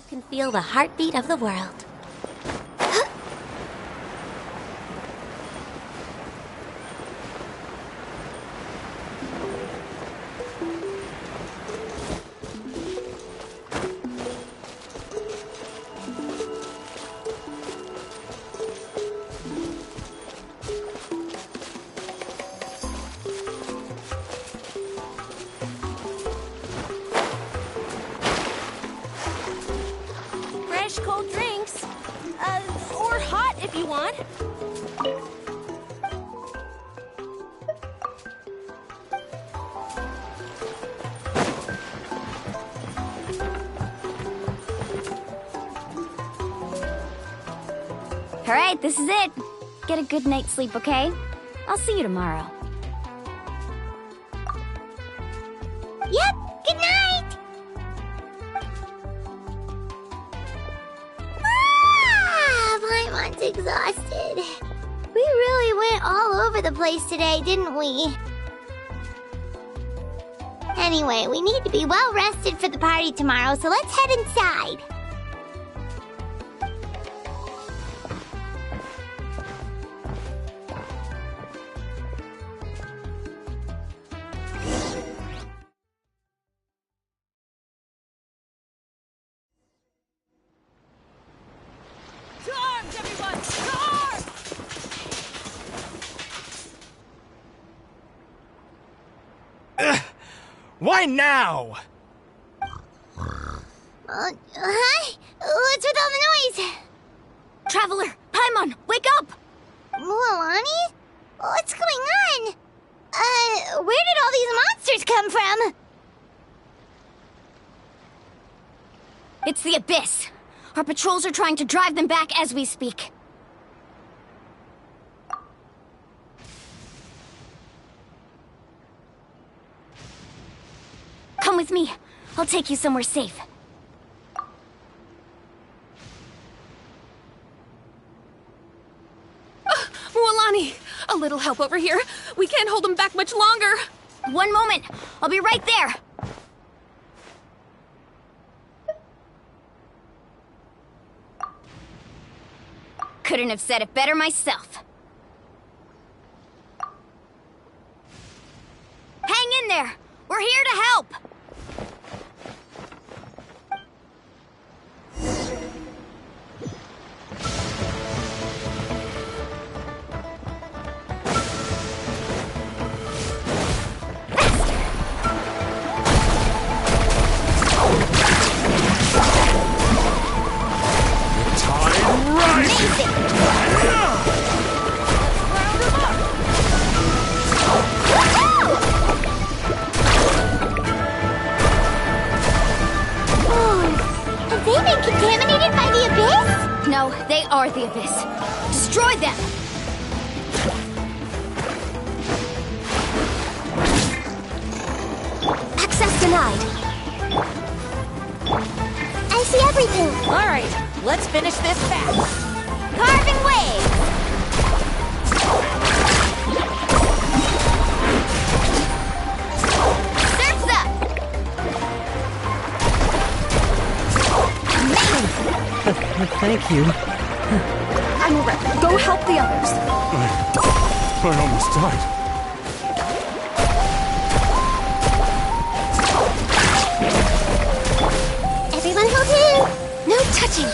can feel the heartbeat of the world. Cold drinks. Or hot if you want. All right, this is it. Get a good night's sleep, okay? I'll see you tomorrow. Yep, good night! Paimon's exhausted. We really went all over the place today, didn't we? Anyway, we need to be well rested for the party tomorrow, so let's head inside. Why now? Hi? What's with all the noise? Traveler! Paimon, wake up! Mualani? What's going on? Where did all these monsters come from? It's the Abyss. Our patrols are trying to drive them back as we speak. Come with me. I'll take you somewhere safe. Mualani! A little help over here. We can't hold them back much longer. One moment. I'll be right there. Couldn't have said it better myself. Hang in there. We're here to help. No, they are the Abyss. Destroy them! Access denied. I see everything. All right, let's finish this fast. Carving waves! Surf's up! Thank you. Admiral, go help the others. I almost died. Everyone hold in! No touching!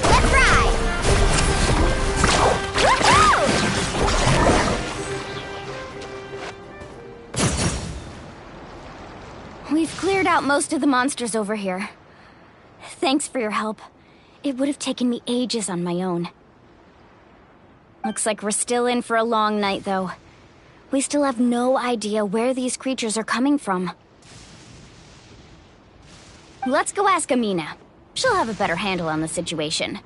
Let's ride! We've cleared out most of the monsters over here. Thanks for your help. It would have taken me ages on my own. Looks like we're still in for a long night, though. We still have no idea where these creatures are coming from. Let's go ask Amina. She'll have a better handle on the situation.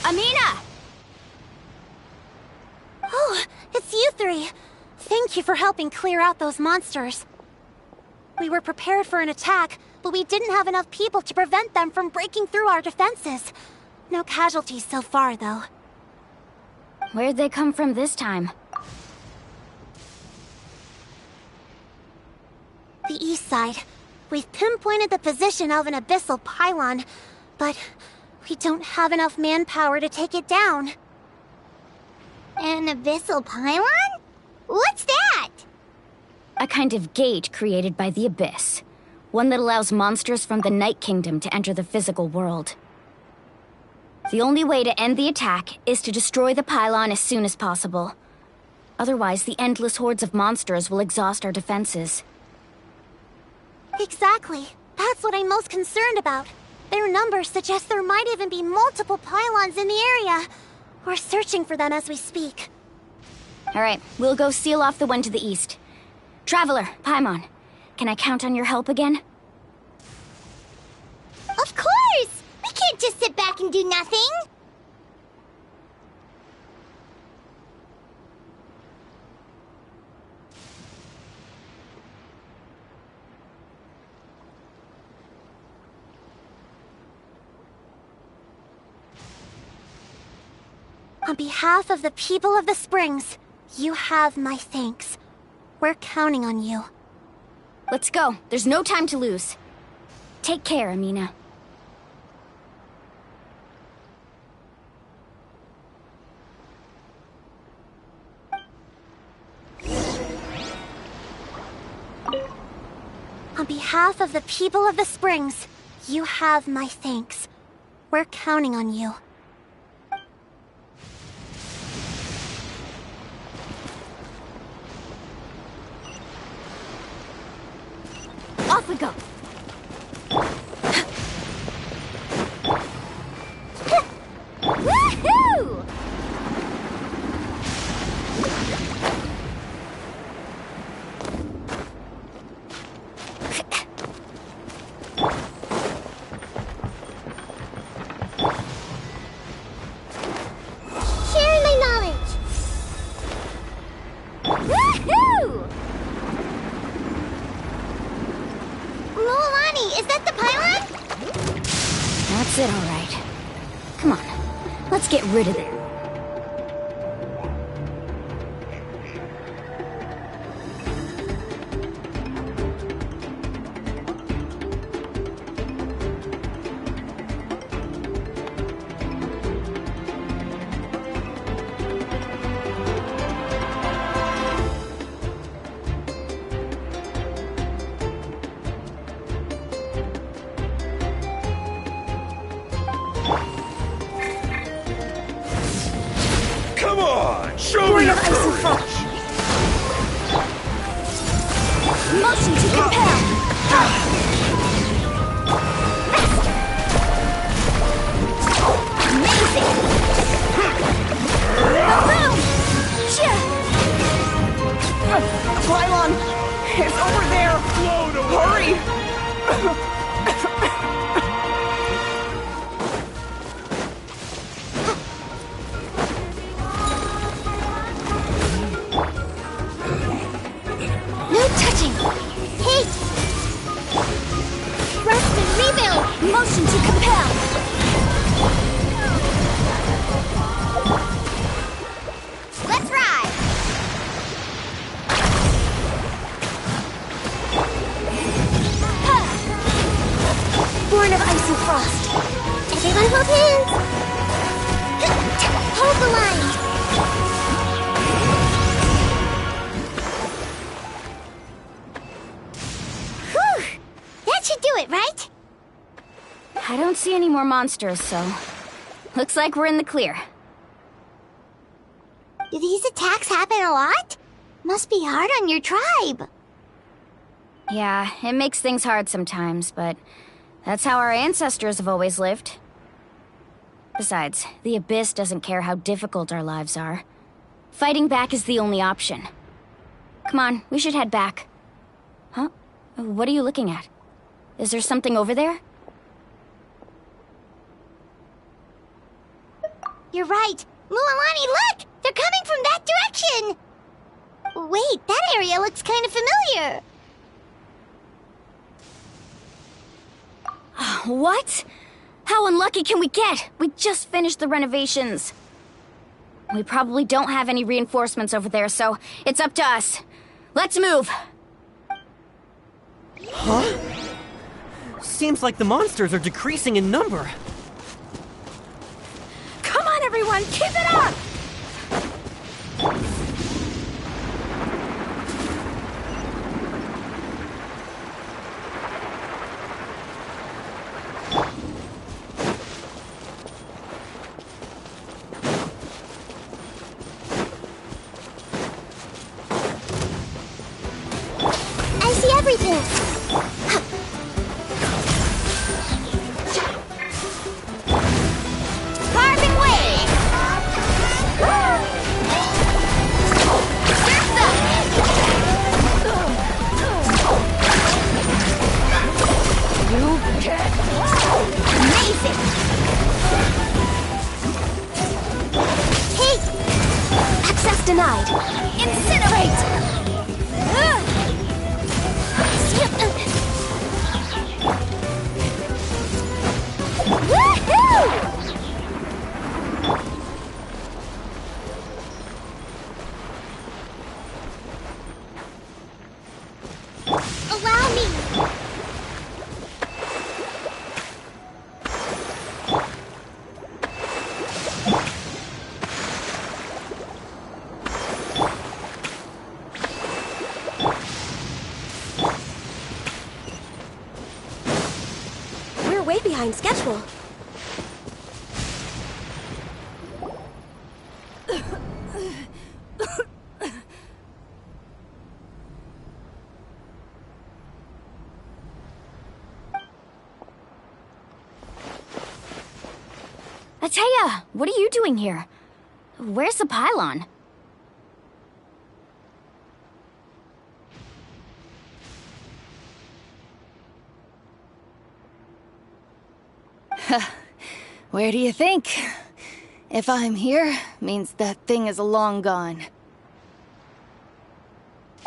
Amina! Oh, it's you three. Thank you for helping clear out those monsters. We were prepared for an attack, but we didn't have enough people to prevent them from breaking through our defenses. No casualties so far, though. Where'd they come from this time? The east side. We've pinpointed the position of an abyssal pylon, but we don't have enough manpower to take it down. An abyssal pylon? What's that? A kind of gate created by the Abyss. One that allows monsters from the Night Kingdom to enter the physical world. The only way to end the attack is to destroy the pylon as soon as possible. Otherwise, the endless hordes of monsters will exhaust our defenses. Exactly. That's what I'm most concerned about. Their numbers suggest there might even be multiple pylons in the area. We're searching for them as we speak. Alright, we'll go seal off the one to the east. Traveler, Paimon, can I count on your help again? Of course! We can't just sit back and do nothing! On behalf of the people of the Springs, you have my thanks. We're counting on you. Let's go. There's no time to lose. Take care, Amina. On behalf of the people of the Springs, you have my thanks. We're counting on you. Off we go. Woohoo! Sharing my knowledge. Woohoo! Lolani, is that the pylon? That's it, all right. Come on, let's get rid of it. Come on! Show me your courage! Motion to compel! Amazing! Boom! Pylon! It's over there! Blown away! Hurry! No touching! Hey! Rest and rebuild! Motion to compel! Let's ride! Born of ice and frost. Everyone hold hands! Hold the line! Whew! That should do it, right? I don't see any more monsters, so... Looks like we're in the clear. Do these attacks happen a lot? Must be hard on your tribe. Yeah, it makes things hard sometimes, but... that's how our ancestors have always lived. Besides, the Abyss doesn't care how difficult our lives are. Fighting back is the only option. Come on, we should head back. Huh? What are you looking at? Is there something over there? You're right. Mualani, look! They're coming from that direction! Wait, that area looks kind of familiar. What? How unlucky can we get? We just finished the renovations. We probably don't have any reinforcements over there, so it's up to us. Let's move! Huh? Seems like the monsters are decreasing in number. Come on, everyone, keep it up! I see everything. Carving wave! You get amazing! Take! Access denied. Incinerate! Woohoo! Allow me. We're way behind schedule. Ateya, what are you doing here? Where's the pylon? Where do you think? If I'm here, means that thing is long gone.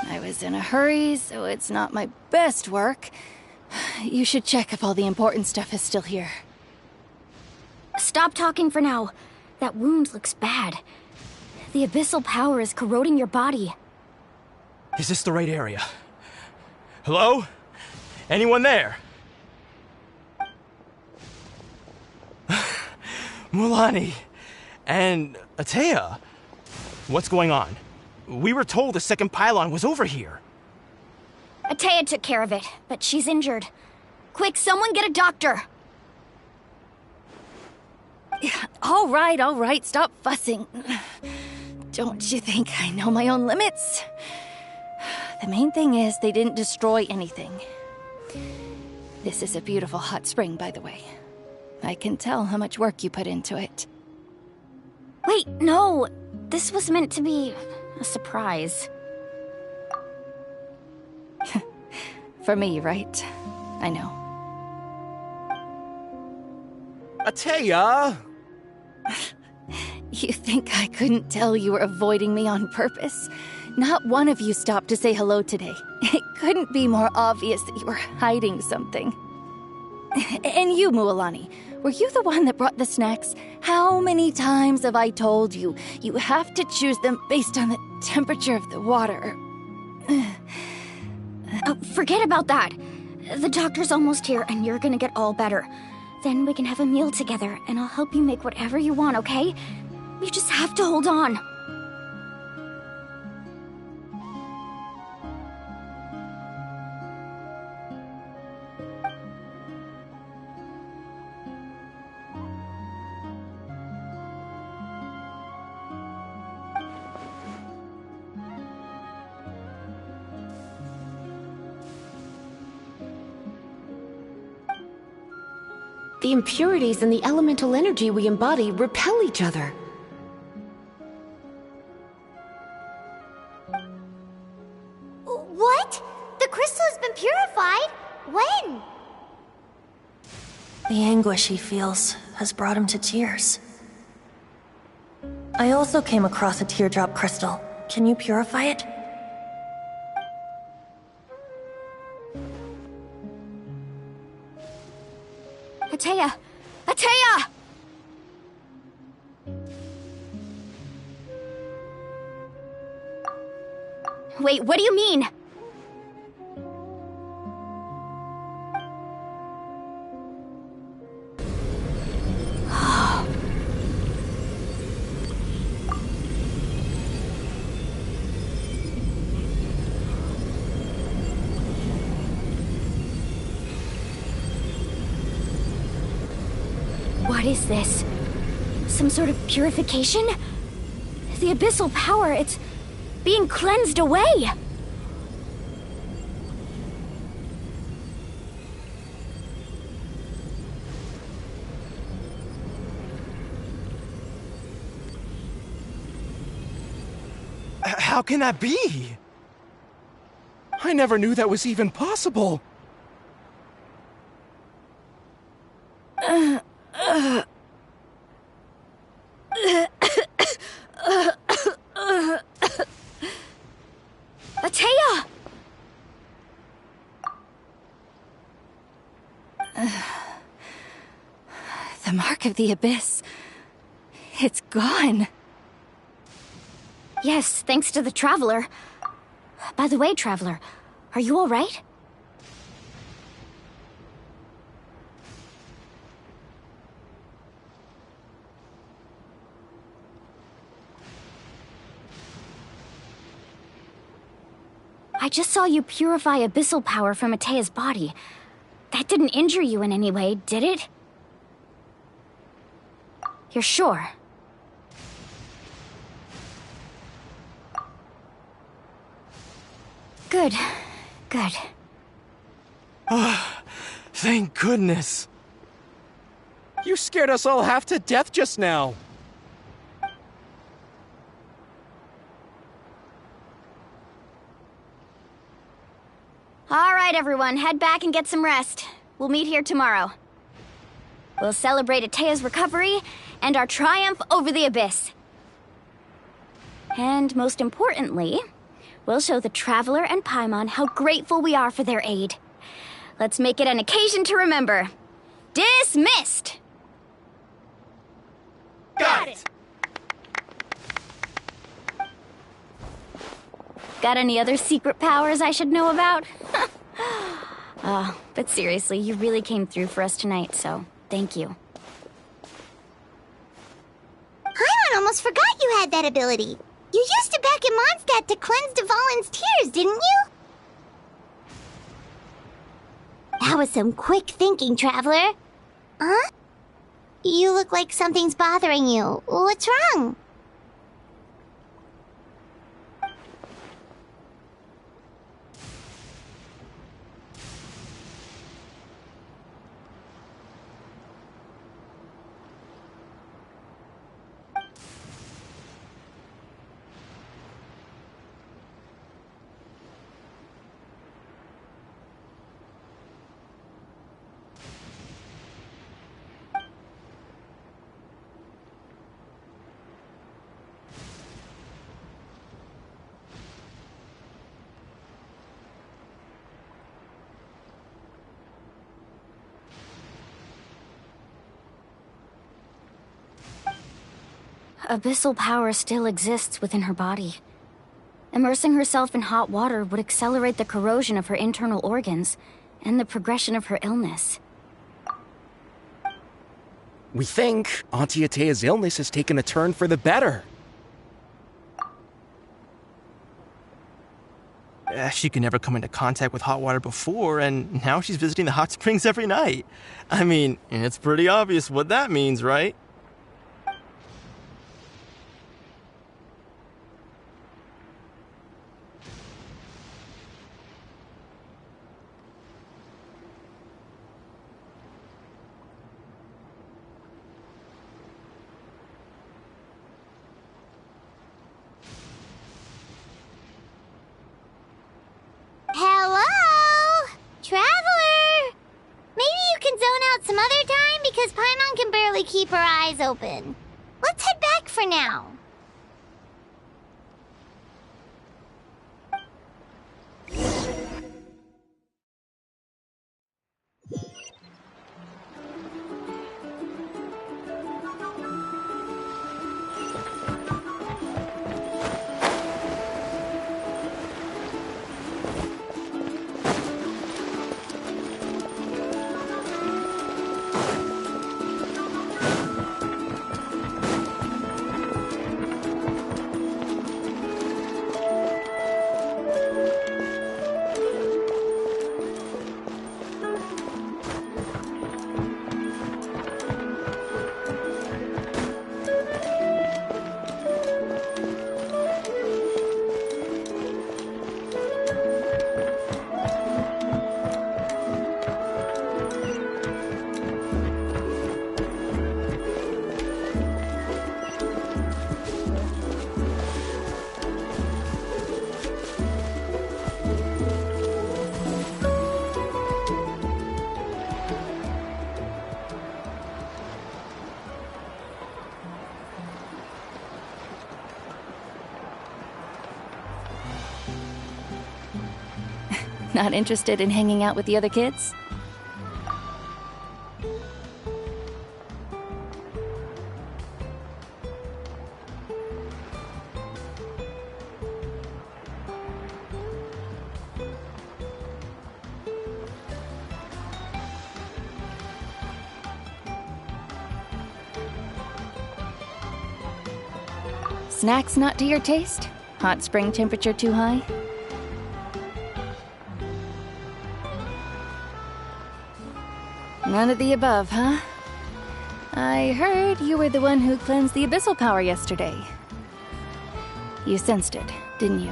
I was in a hurry, so it's not my best work. You should check if all the important stuff is still here. Stop talking for now. That wound looks bad. The abyssal power is corroding your body. Is this the right area? Hello? Anyone there? Mualani and Ateya. What's going on? We were told the second pylon was over here. Ateya took care of it, but she's injured. Quick, someone get a doctor! All right, stop fussing. Don't you think I know my own limits? The main thing is they didn't destroy anything. This is a beautiful hot spring, by the way. I can tell how much work you put into it. Wait, no! This was meant to be a surprise. For me, right? I know. Ateya! You think I couldn't tell you were avoiding me on purpose? Not one of you stopped to say hello today. It couldn't be more obvious that you were hiding something. And you, Mualani, were you the one that brought the snacks? How many times have I told you, you have to choose them based on the temperature of the water? Oh, forget about that. The doctor's almost here, and you're gonna get all better. Then we can have a meal together, and I'll help you make whatever you want, okay? You just have to hold on. The impurities and the elemental energy we embody repel each other. What? The crystal has been purified? When? The anguish he feels has brought him to tears. I also came across a teardrop crystal. Can you purify it? Atea! Atea! Wait, what do you mean? What is this? Some sort of purification? The abyssal power, it's being cleansed away! How can that be? I never knew that was even possible. Atea! The mark of the abyss. It's gone. Yes, thanks to the Traveler. By the way, Traveler, are you all right? I just saw you purify abyssal power from Atea's body. That didn't injure you in any way, did it? You're sure? Good. Good. Thank goodness. You scared us all half to death just now. All right, everyone, head back and get some rest. We'll meet here tomorrow. We'll celebrate Atea's recovery and our triumph over the abyss. And most importantly, we'll show the Traveler and Paimon how grateful we are for their aid. Let's make it an occasion to remember. Dismissed! Got it! Got any other secret powers I should know about? But seriously, you really came through for us tonight, so thank you. Paimon almost forgot you had that ability. You used it back in Mondstadt to cleanse Dvalin's tears, didn't you? That was some quick thinking, Traveler. Huh? You look like something's bothering you. What's wrong? Abyssal power still exists within her body. Immersing herself in hot water would accelerate the corrosion of her internal organs and the progression of her illness. We think Auntie Atea's illness has taken a turn for the better. She could never come into contact with hot water before, and now she's visiting the hot springs every night. I mean, it's pretty obvious what that means, right? Hello? Traveler? Maybe you can zone out some other time because Paimon can barely keep her eyes open. Let's head back for now. Not interested in hanging out with the other kids? Snacks not to your taste? Hot spring temperature too high? None of the above, huh? I heard you were the one who cleansed the abyssal power yesterday. You sensed it, didn't you?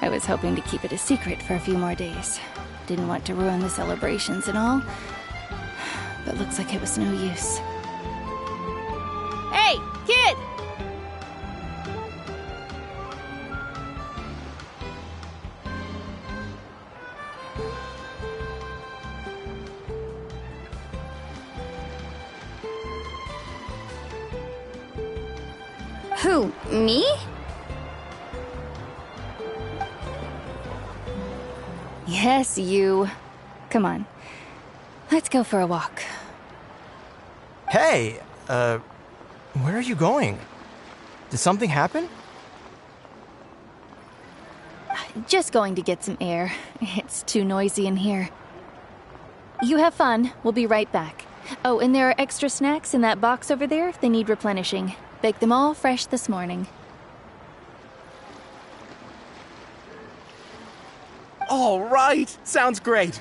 I was hoping to keep it a secret for a few more days. Didn't want to ruin the celebrations and all, but looks like it was no use. Hey, kid! Who, me? Yes, you. Come on. Let's go for a walk. Hey, where are you going? Did something happen? Just going to get some air. It's too noisy in here. You have fun. We'll be right back. Oh, and there are extra snacks in that box over there if they need replenishing. Baked them all fresh this morning. All right, sounds great.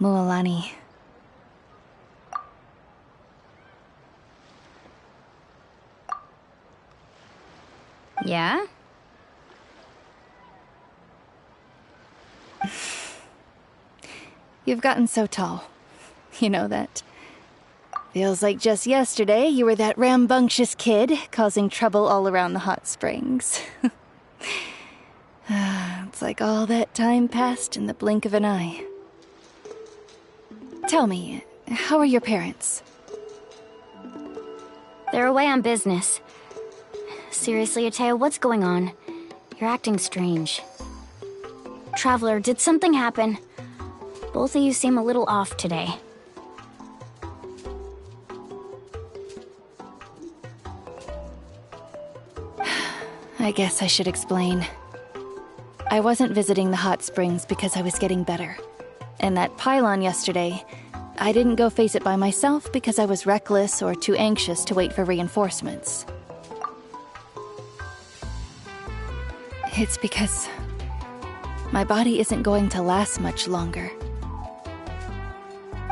Mualani. Yeah? You've gotten so tall. You know that. Feels like just yesterday you were that rambunctious kid causing trouble all around the hot springs. It's like all that time passed in the blink of an eye. Tell me, how are your parents? They're away on business. Seriously, Ateo, what's going on? You're acting strange. Traveler, did something happen? Both of you seem a little off today. I guess I should explain. I wasn't visiting the hot springs because I was getting better. And that pylon yesterday, I didn't go face it by myself because I was reckless or too anxious to wait for reinforcements. It's because my body isn't going to last much longer.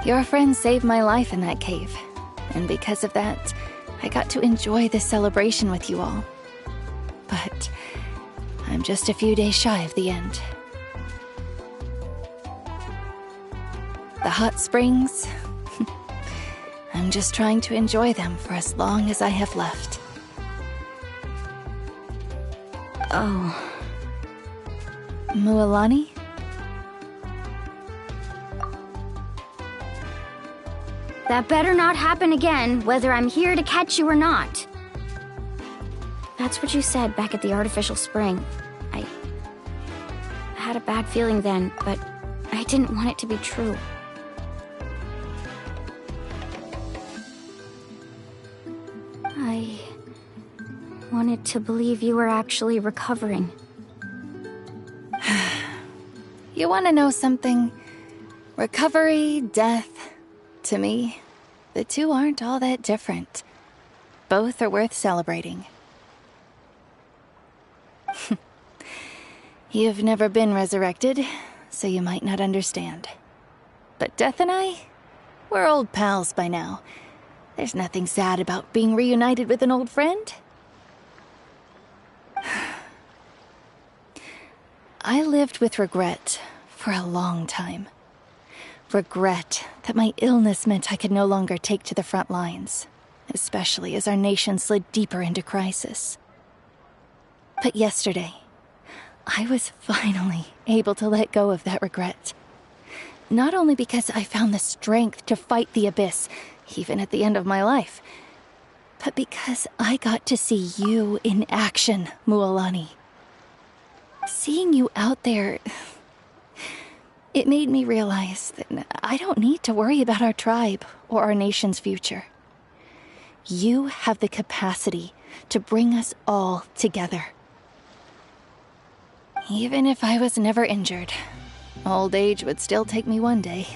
Your friend saved my life in that cave, and because of that, I got to enjoy this celebration with you all. But I'm just a few days shy of the end. The hot springs, I'm just trying to enjoy them for as long as I have left. Oh. Mualani? That better not happen again, whether I'm here to catch you or not. That's what you said back at the artificial spring. I had a bad feeling then, but I didn't want it to be true. I wanted to believe you were actually recovering. You want to know something? Recovery, death, to me, the two aren't all that different. Both are worth celebrating. You've never been resurrected, so you might not understand. But Death and I, we're old pals by now. There's nothing sad about being reunited with an old friend. I lived with regret for a long time. Regret that my illness meant I could no longer take to the front lines. especially as our nation slid deeper into crisis. But yesterday, I was finally able to let go of that regret. Not only because I found the strength to fight the abyss, even at the end of my life, but because I got to see you in action, Mualani. Seeing you out there, it made me realize that I don't need to worry about our tribe or our nation's future. You have the capacity to bring us all together. Even if I was never injured, old age would still take me one day.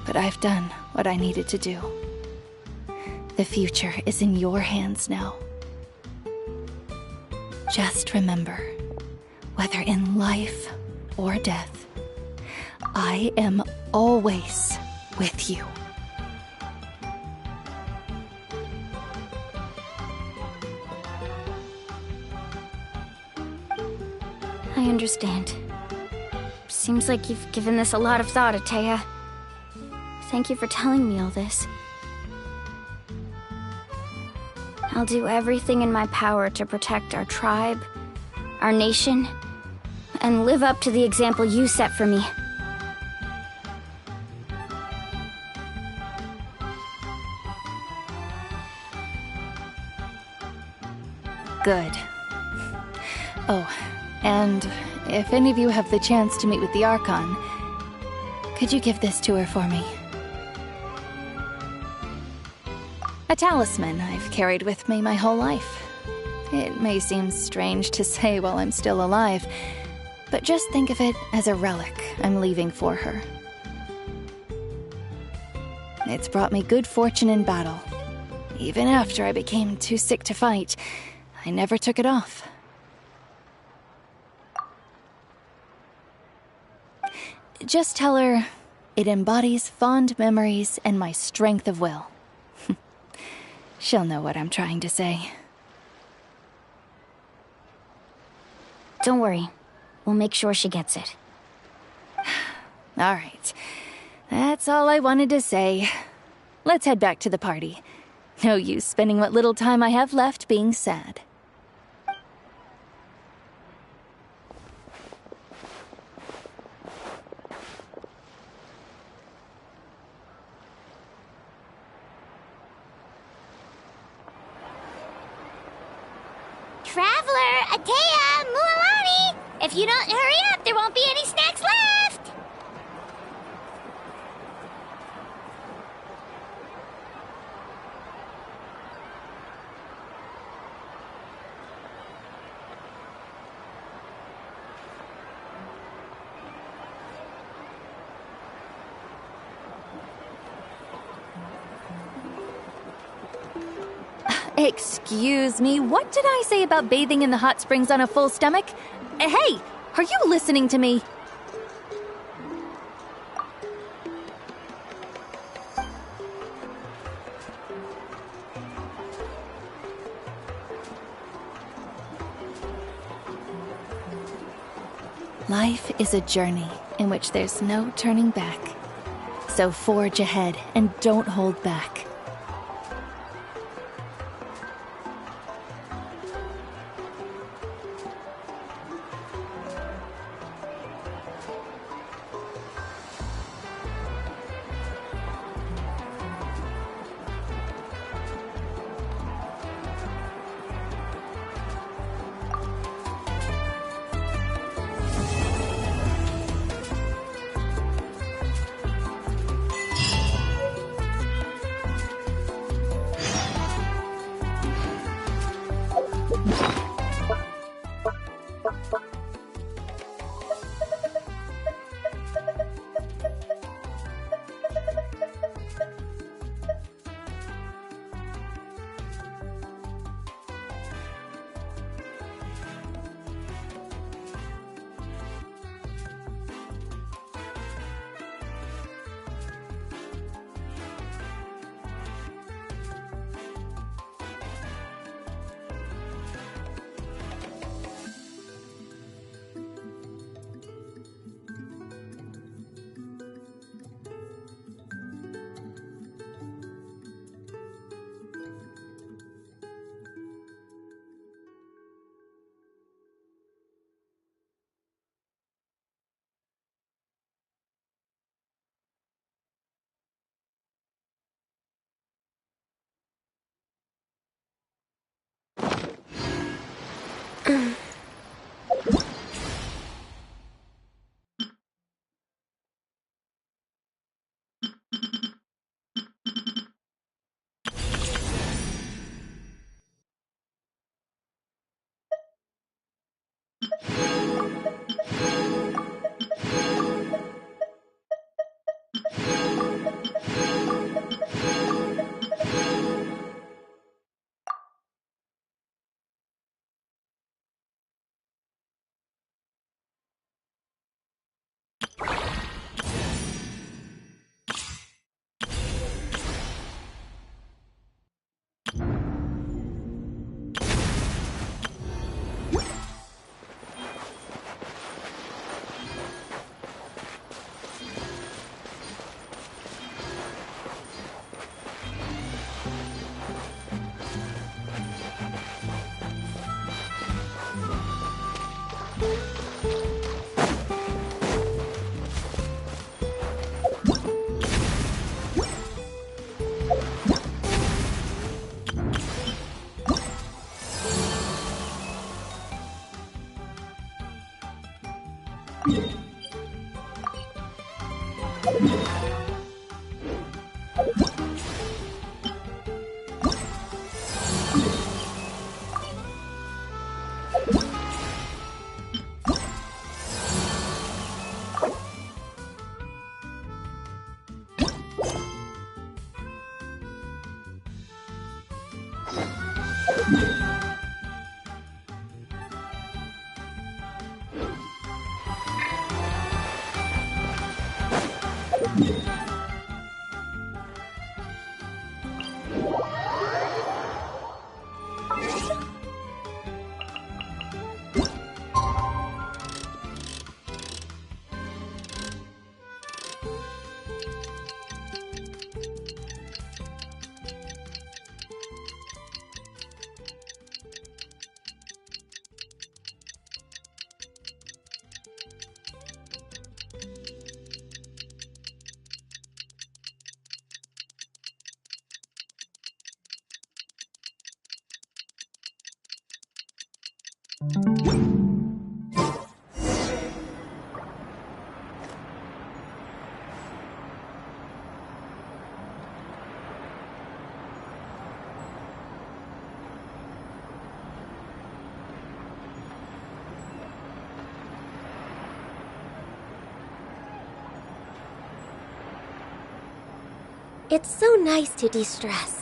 But I've done what I needed to do. The future is in your hands now. Just remember, whether in life or death, I am always with you. I understand. Seems like you've given this a lot of thought, Atea. Thank you for telling me all this. I'll do everything in my power to protect our tribe, our nation, and live up to the example you set for me. Good. Oh, and if any of you have the chance to meet with the Archon, could you give this to her for me? A talisman I've carried with me my whole life. It may seem strange to say while I'm still alive, but just think of it as a relic I'm leaving for her. It's brought me good fortune in battle. Even after I became too sick to fight, I never took it off. Just tell her it embodies fond memories and my strength of will. She'll know what I'm trying to say. Don't worry. We'll make sure she gets it. All right. That's all I wanted to say. Let's head back to the party. No use spending what little time I have left being sad. Traveler, Atea, Mualani! If you don't hurry up, there won't be any snacks left! Excuse me, what did I say about bathing in the hot springs on a full stomach? Hey, are you listening to me? Life is a journey in which there's no turning back. So forge ahead and don't hold back. It's so nice to de-stress.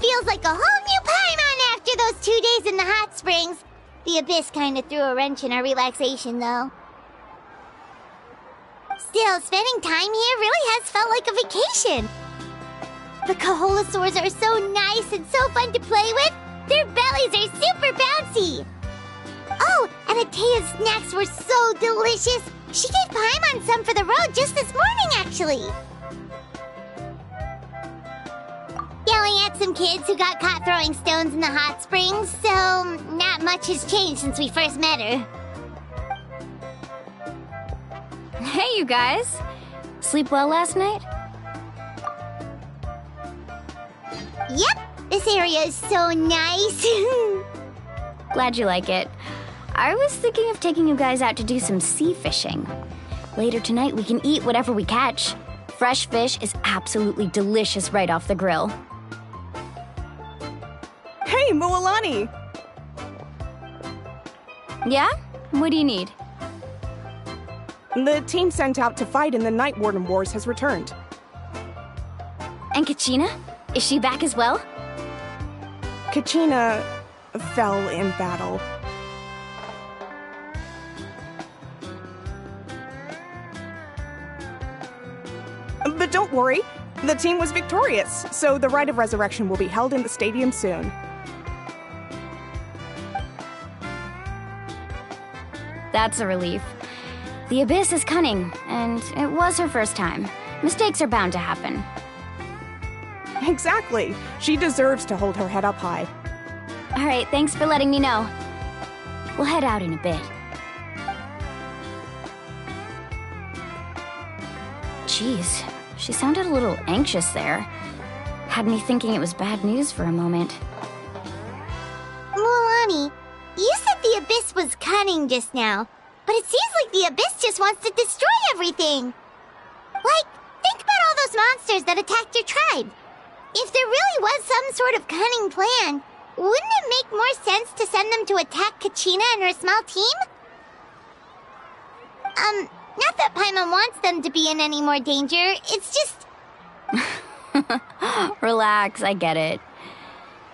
Feels like a whole new Paimon after those 2 days in the hot springs. The Abyss kinda threw a wrench in our relaxation, though. Still, spending time here really has felt like a vacation. The Kaholosaurs are so nice and so fun to play with. Their bellies are super bouncy. Oh, and Atea's snacks were so delicious. She gave Paimon some for the road just this morning, actually. Yelling at some kids who got caught throwing stones in the hot springs, so not much has changed since we first met her. Hey, you guys. Sleep well last night? Yep, this area is so nice. Glad you like it. I was thinking of taking you guys out to do some sea fishing. Later tonight, we can eat whatever we catch. Fresh fish is absolutely delicious right off the grill. Hey, Mualani! Yeah? What do you need? The team sent out to fight in the Night Warden Wars has returned. And Kachina? Is she back as well? Kachina fell in battle. But don't worry, the team was victorious, so the Rite of Resurrection will be held in the stadium soon. That's a relief. The Abyss is cunning, and it was her first time. Mistakes are bound to happen. Exactly. She deserves to hold her head up high. All right, thanks for letting me know. We'll head out in a bit. Jeez, she sounded a little anxious there. Had me thinking it was bad news for a moment. Mualani, you said the Abyss was cunning just now, but it seems like the Abyss just wants to destroy everything. Like, think about all those monsters that attacked your tribe. If there really was some sort of cunning plan, wouldn't it make more sense to send them to attack Kachina and her small team? Not that Paimon wants them to be in any more danger, it's just... Relax, I get it.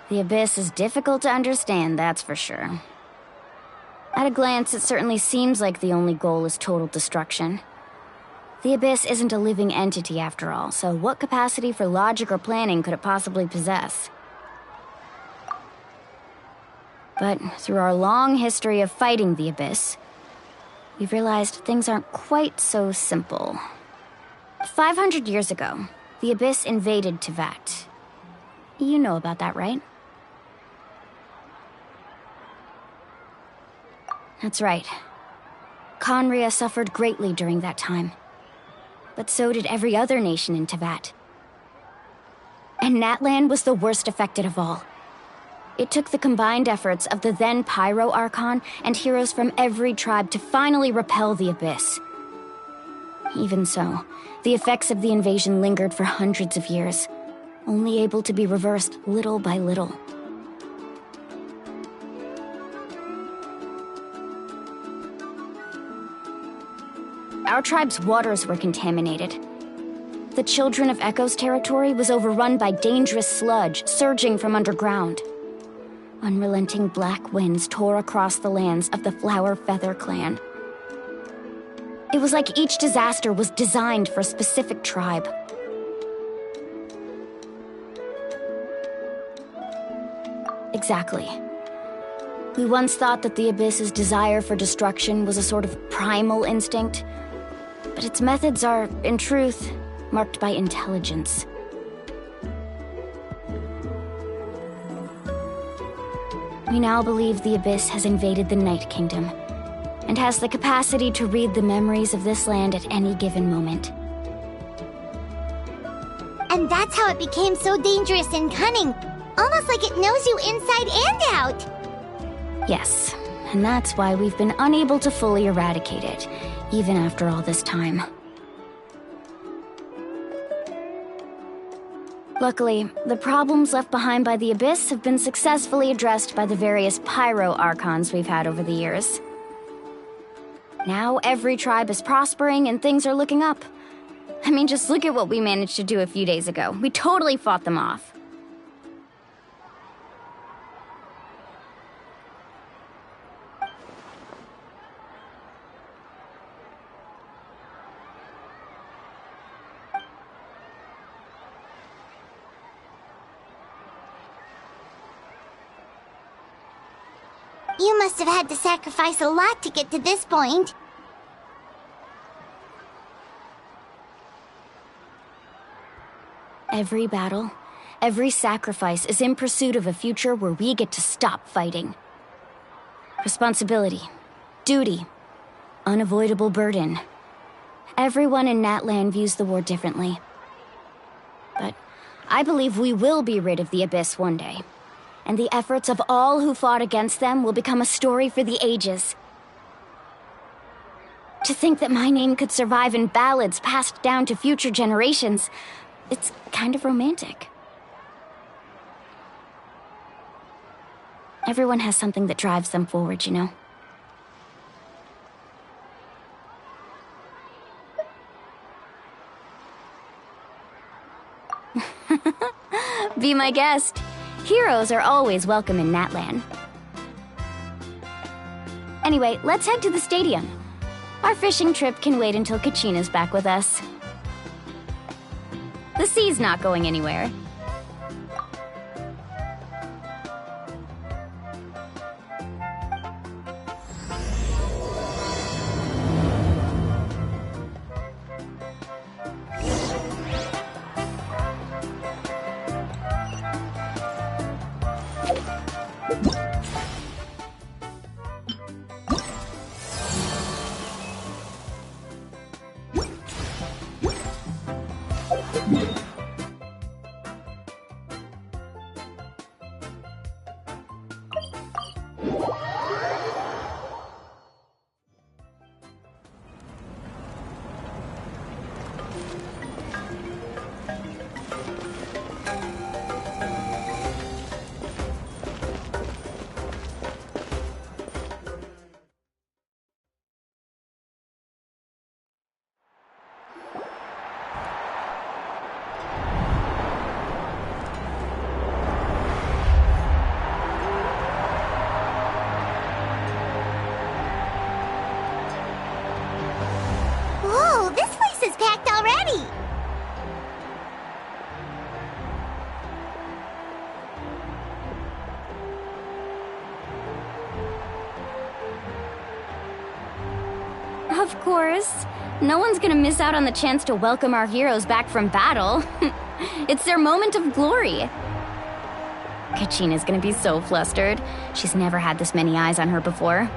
The Abyss is difficult to understand, that's for sure. At a glance, it certainly seems like the only goal is total destruction. The Abyss isn't a living entity after all, so what capacity for logic or planning could it possibly possess? But through our long history of fighting the Abyss, we've realized things aren't quite so simple. 500 years ago, the Abyss invaded Teyvat. You know about that, right? That's right. Conria suffered greatly during that time. But so did every other nation in Teyvat. And Natlan was the worst affected of all. It took the combined efforts of the then Pyro Archon and heroes from every tribe to finally repel the Abyss. Even so, the effects of the invasion lingered for hundreds of years, only able to be reversed little by little. Our tribe's waters were contaminated. The Children of Echo's territory was overrun by dangerous sludge surging from underground. Unrelenting black winds tore across the lands of the Flower Feather clan. It was like each disaster was designed for a specific tribe. Exactly. We once thought that the Abyss's desire for destruction was a sort of primal instinct, but its methods are, in truth, marked by intelligence. We now believe the Abyss has invaded the Night Kingdom, and has the capacity to read the memories of this land at any given moment. And that's how it became so dangerous and cunning. Almost like it knows you inside and out. Yes, and that's why we've been unable to fully eradicate it, even after all this time. Luckily, the problems left behind by the Abyss have been successfully addressed by the various Pyro Archons we've had over the years. Now every tribe is prospering and things are looking up. I mean, just look at what we managed to do a few days ago. We totally fought them off. You must have had to sacrifice a lot to get to this point. Every battle, every sacrifice is in pursuit of a future where we get to stop fighting. Responsibility, duty, unavoidable burden. Everyone in Natlan views the war differently. But I believe we will be rid of the Abyss one day. And the efforts of all who fought against them will become a story for the ages. To think that my name could survive in ballads passed down to future generations, it's kind of romantic. Everyone has something that drives them forward, you know? Be my guest. Heroes are always welcome in Natlan. Anyway, let's head to the stadium. Our fishing trip can wait until Kachina's back with us. The sea's not going anywhere. Whoa, this place is packed already! Of course. No one's gonna miss out on the chance to welcome our heroes back from battle. It's their moment of glory. Kachina's gonna be so flustered. She's never had this many eyes on her before.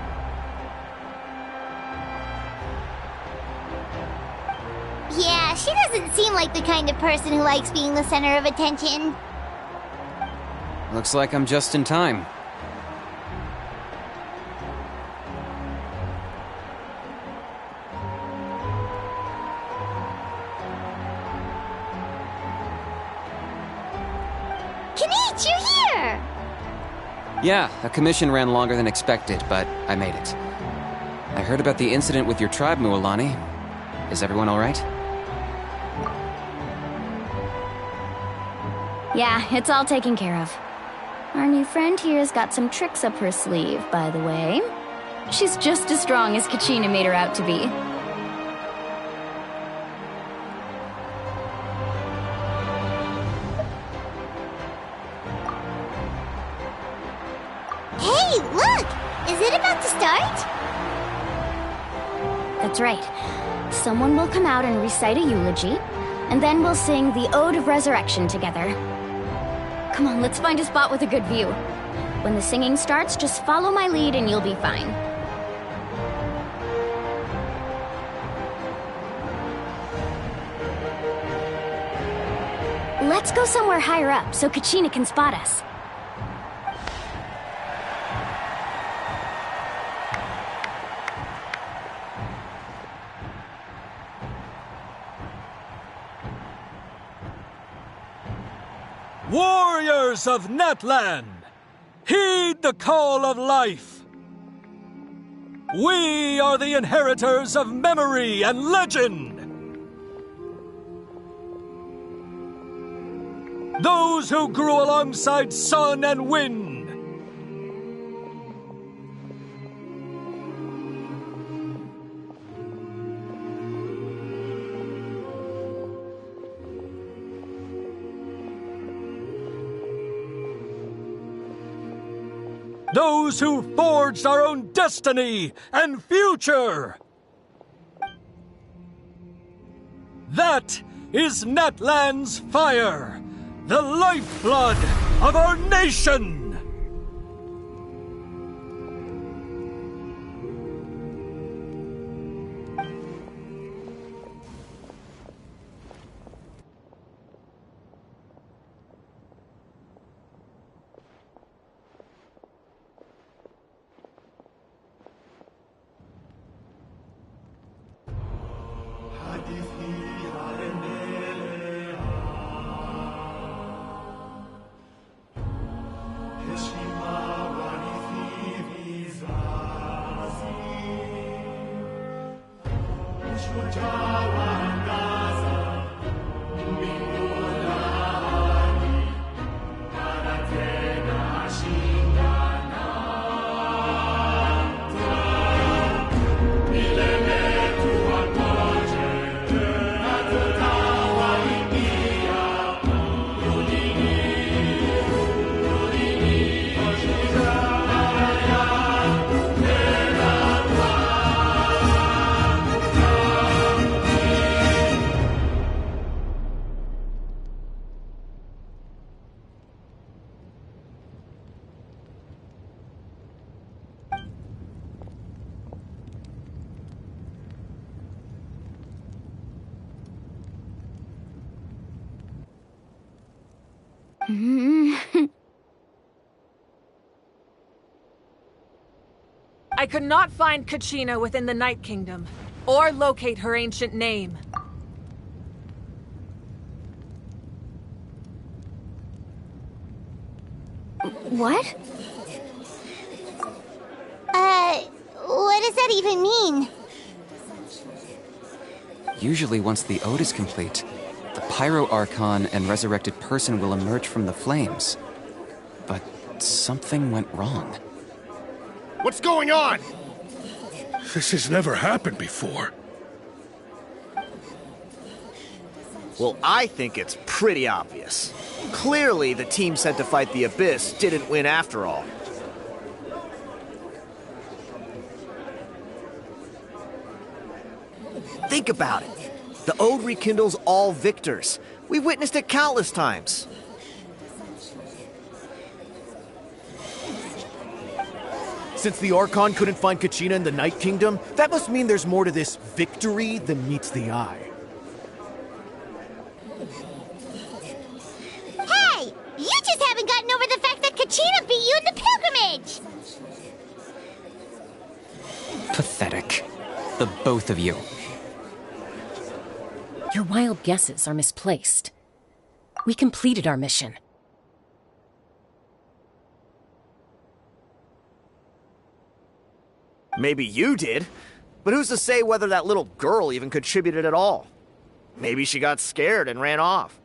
Yeah, she doesn't seem like the kind of person who likes being the center of attention. Looks like I'm just in time. Kenich, you're here! Yeah, a commission ran longer than expected, but I made it. I heard about the incident with your tribe, Mualani. Is everyone all right? Yeah, it's all taken care of. Our new friend here's got some tricks up her sleeve, by the way. She's just as strong as Kachina made her out to be. Hey, look! Is it about to start? That's right. Someone will come out and recite a eulogy, and then we'll sing the Ode of Resurrection together. Come on, let's find a spot with a good view. When the singing starts, just follow my lead and you'll be fine. Let's go somewhere higher up so Kachina can spot us. Warriors of Natlan, heed the call of life. We are the inheritors of memory and legend. Those who grew alongside sun and wind. Those who forged our own destiny and future! That is Natlan's fire, the lifeblood of our nation! I could not find Kachina within the Night Kingdom, or locate her ancient name. What? What does that even mean? Usually once the ode is complete, the Pyro Archon and resurrected person will emerge from the flames. But something went wrong. What's going on? This has never happened before. Well, I think it's pretty obvious. Clearly, the team sent to fight the Abyss didn't win after all. Think about it. The Ode rekindles all victors. We've witnessed it countless times. Since the Archon couldn't find Kachina in the Night Kingdom, that must mean there's more to this victory than meets the eye. Hey! You just haven't gotten over the fact that Kachina beat you in the pilgrimage! Pathetic. The both of you. Your wild guesses are misplaced. We completed our mission. Maybe you did, but who's to say whether that little girl even contributed at all? Maybe she got scared and ran off.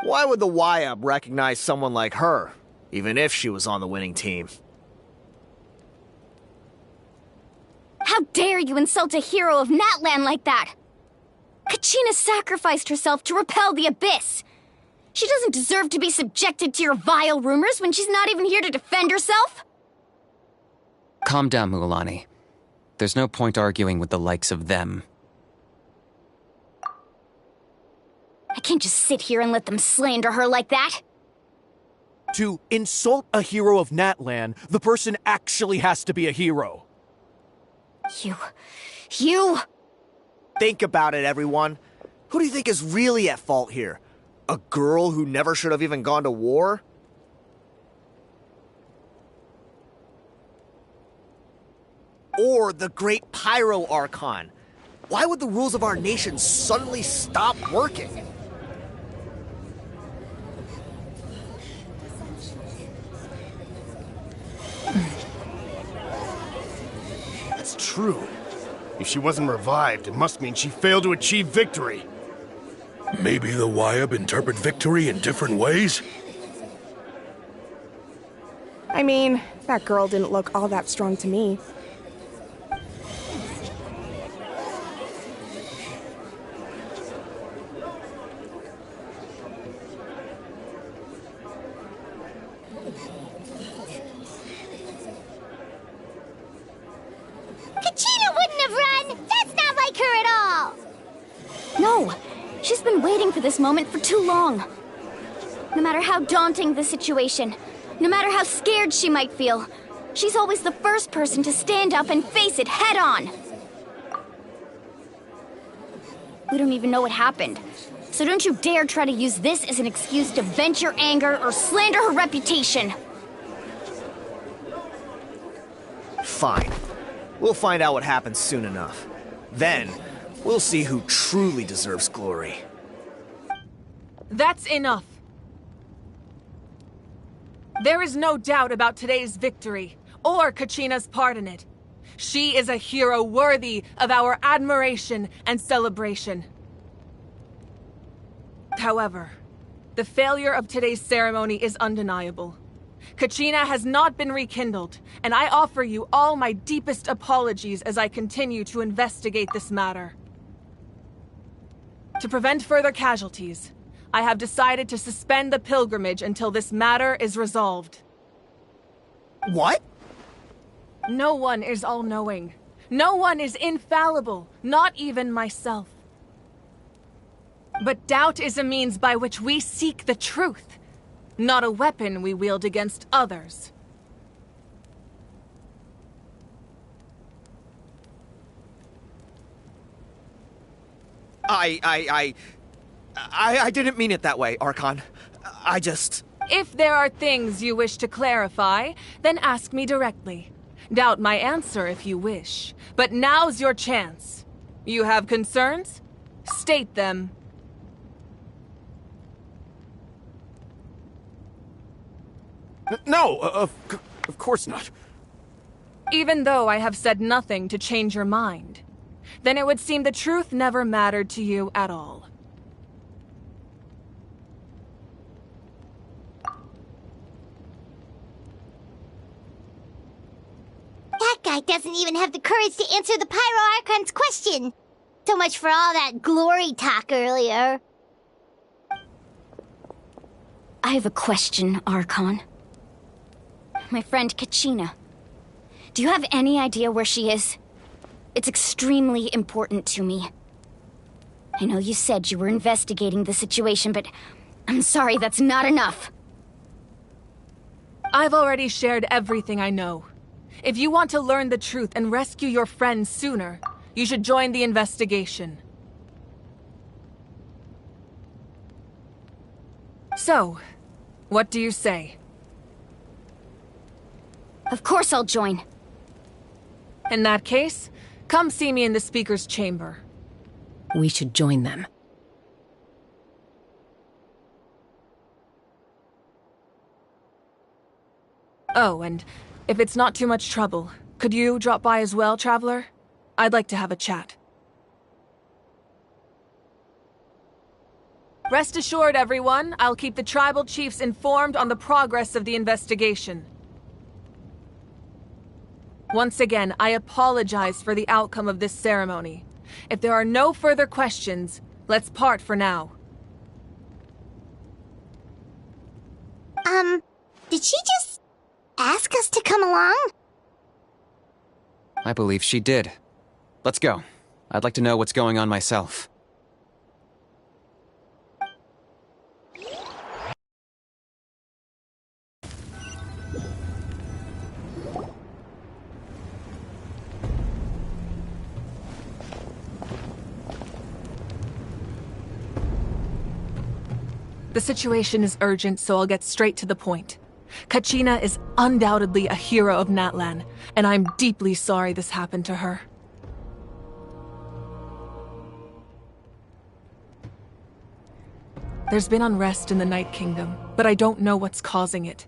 Why would the YUB recognize someone like her, even if she was on the winning team? How dare you insult a hero of Natlan like that? Kachina sacrificed herself to repel the Abyss. She doesn't deserve to be subjected to your vile rumors when she's not even here to defend herself. Calm down, Mualani. There's no point arguing with the likes of them. I can't just sit here and let them slander her like that. To insult a hero of Natlan, the person actually has to be a hero. You... Think about it, everyone. Who do you think is really at fault here? A girl who never should have even gone to war? Or the great Pyro Archon? Why would the rules of our nation suddenly stop working? That's true. If she wasn't revived, it must mean she failed to achieve victory. Maybe the YUB interpret victory in different ways? I mean, that girl didn't look all that strong to me. just been waiting for this moment for too long. No matter how daunting the situation, no matter how scared she might feel, she's always the first person to stand up and face it head on. We don't even know what happened, so don't you dare try to use this as an excuse to vent your anger or slander her reputation. Fine. We'll find out what happens soon enough. Then, we'll see who truly deserves glory. That's enough. There is no doubt about today's victory, or Kachina's part in it. She is a hero worthy of our admiration and celebration. However, the failure of today's ceremony is undeniable. Kachina has not been rekindled, and I offer you all my deepest apologies as I continue to investigate this matter. To prevent further casualties, I have decided to suspend the pilgrimage until this matter is resolved. What? No one is all-knowing. No one is infallible, not even myself. But doubt is a means by which we seek the truth, not a weapon we wield against others. I didn't mean it that way, Archon. I just... If there are things you wish to clarify, then ask me directly. Doubt my answer if you wish. But now's your chance. You have concerns? State them. No, of course not. Even though I have said nothing to change your mind, then it would seem the truth never mattered to you at all. That guy doesn't even have the courage to answer the Pyro Archon's question. So much for all that glory talk earlier. I have a question, Archon. My friend Kachina. Do you have any idea where she is? It's extremely important to me. I know you said you were investigating the situation, but I'm sorry, that's not enough. I've already shared everything I know. If you want to learn the truth and rescue your friend sooner, you should join the investigation. So, what do you say? Of course I'll join. In that case, come see me in the Speaker's chamber. We should join them. Oh, and if it's not too much trouble, could you drop by as well, Traveler? I'd like to have a chat. Rest assured, everyone, I'll keep the tribal chiefs informed on the progress of the investigation. Once again, I apologize for the outcome of this ceremony. If there are no further questions, let's part for now. Did she just ask us to come along? I believe she did. Let's go. I'd like to know what's going on myself. The situation is urgent, so I'll get straight to the point. Kachina is undoubtedly a hero of Natlan, and I'm deeply sorry this happened to her. There's been unrest in the Night Kingdom, but I don't know what's causing it.